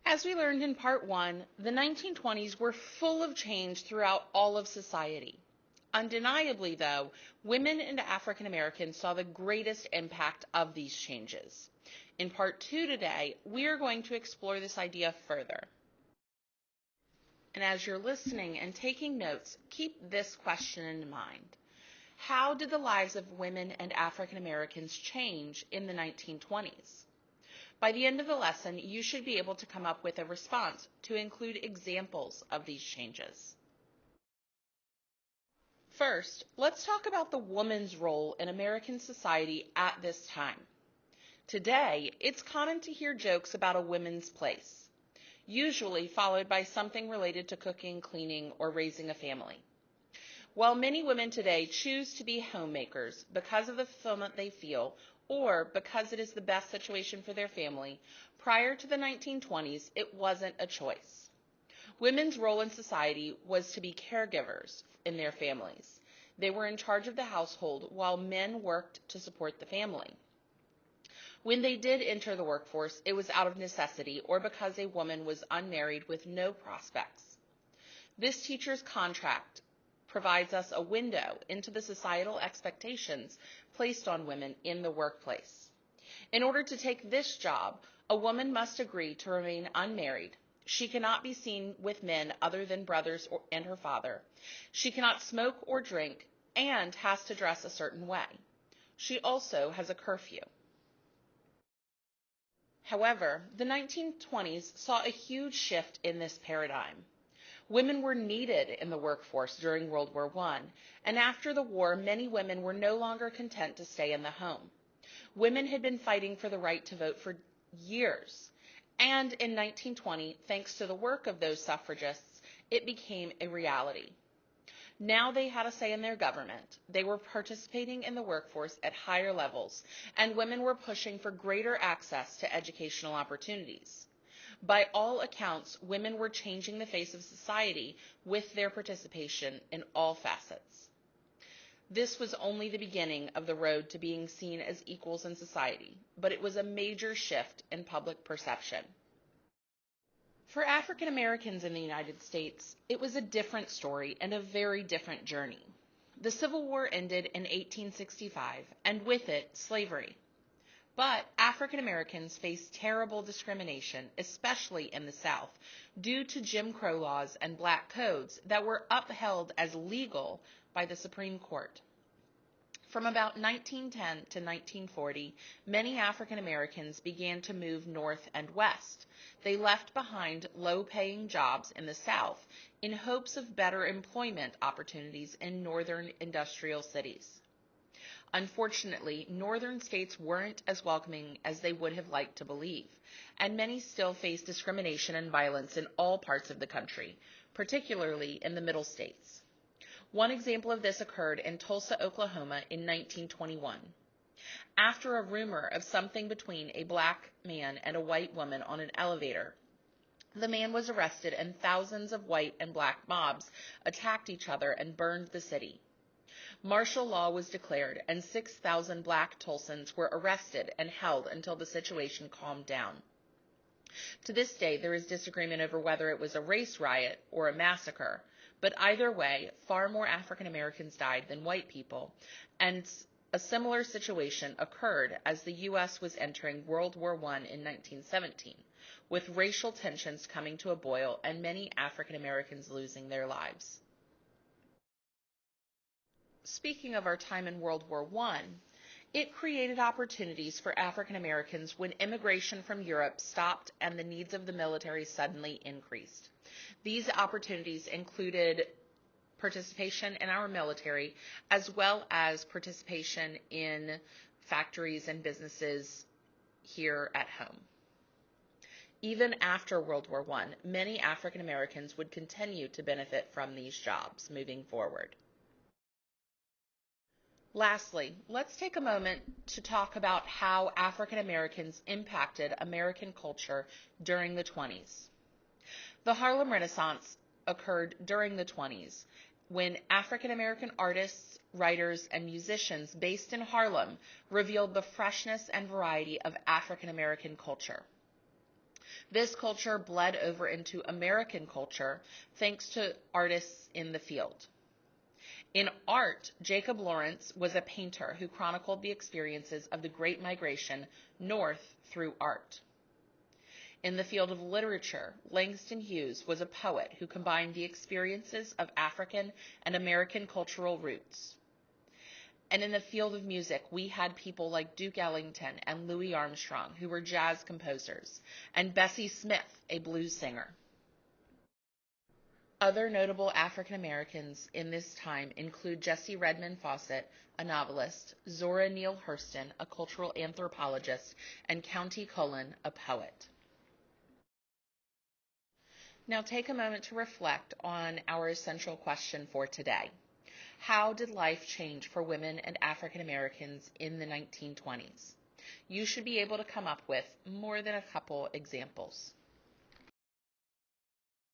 As we learned in part one, the 1920s were full of change throughout all of society. Undeniably, though, women and African Americans saw the greatest impact of these changes. In part two today, we are going to explore this idea further. And as you're listening and taking notes, keep this question in mind. How did the lives of women and African Americans change in the 1920s? By the end of the lesson, you should be able to come up with a response to include examples of these changes. First, let's talk about the woman's role in American society at this time. Today, it's common to hear jokes about a woman's place, usually followed by something related to cooking, cleaning, or raising a family. While many women today choose to be homemakers because of the fulfillment they feel or because it is the best situation for their family, prior to the 1920s, it wasn't a choice. Women's role in society was to be caregivers in their families. They were in charge of the household while men worked to support the family. When they did enter the workforce, it was out of necessity or because a woman was unmarried with no prospects. This teacher's contract provides us a window into the societal expectations placed on women in the workplace. In order to take this job, a woman must agree to remain unmarried. She cannot be seen with men other than brothers and her father. She cannot smoke or drink and has to dress a certain way. She also has a curfew. However, the 1920s saw a huge shift in this paradigm. Women were needed in the workforce during World War I, and after the war, many women were no longer content to stay in the home. Women had been fighting for the right to vote for years, and in 1920, thanks to the work of those suffragists, it became a reality. Now they had a say in their government. They were participating in the workforce at higher levels, and women were pushing for greater access to educational opportunities. By all accounts, women were changing the face of society with their participation in all facets. This was only the beginning of the road to being seen as equals in society, but it was a major shift in public perception. For African Americans in the United States, it was a different story and a very different journey. The Civil War ended in 1865, and with it, slavery. But African Americans faced terrible discrimination, especially in the South, due to Jim Crow laws and black codes that were upheld as legal by the Supreme Court. From about 1910 to 1940, many African Americans began to move north and west. They left behind low-paying jobs in the South in hopes of better employment opportunities in northern industrial cities. Unfortunately, northern states weren't as welcoming as they would have liked to believe, and many still face discrimination and violence in all parts of the country, particularly in the middle states. One example of this occurred in Tulsa, Oklahoma in 1921. After a rumor of something between a black man and a white woman on an elevator, the man was arrested and thousands of white and black mobs attacked each other and burned the city. Martial law was declared, and 6,000 black Tulsans were arrested and held until the situation calmed down. To this day, there is disagreement over whether it was a race riot or a massacre, but either way, far more African Americans died than white people, and a similar situation occurred as the U.S. was entering World War I in 1917, with racial tensions coming to a boil and many African Americans losing their lives. Speaking of our time in World War I, it created opportunities for African Americans when immigration from Europe stopped and the needs of the military suddenly increased. These opportunities included participation in our military as well as participation in factories and businesses here at home. Even after World War I, many African Americans would continue to benefit from these jobs moving forward. Lastly, let's take a moment to talk about how African Americans impacted American culture during the 20s. The Harlem Renaissance occurred during the 20s when African American artists, writers, and musicians based in Harlem revealed the freshness and variety of African American culture. This culture bled over into American culture thanks to artists in the field. In art, Jacob Lawrence was a painter who chronicled the experiences of the Great Migration north through art. In the field of literature, Langston Hughes was a poet who combined the experiences of African and American cultural roots. And in the field of music, we had people like Duke Ellington and Louis Armstrong, who were jazz composers, and Bessie Smith, a blues singer. Other notable African Americans in this time include Jessie Redmond Fawcett, a novelist, Zora Neale Hurston, a cultural anthropologist, and Countee Cullen, a poet. Now take a moment to reflect on our essential question for today. How did life change for women and African Americans in the 1920s? You should be able to come up with more than a couple examples.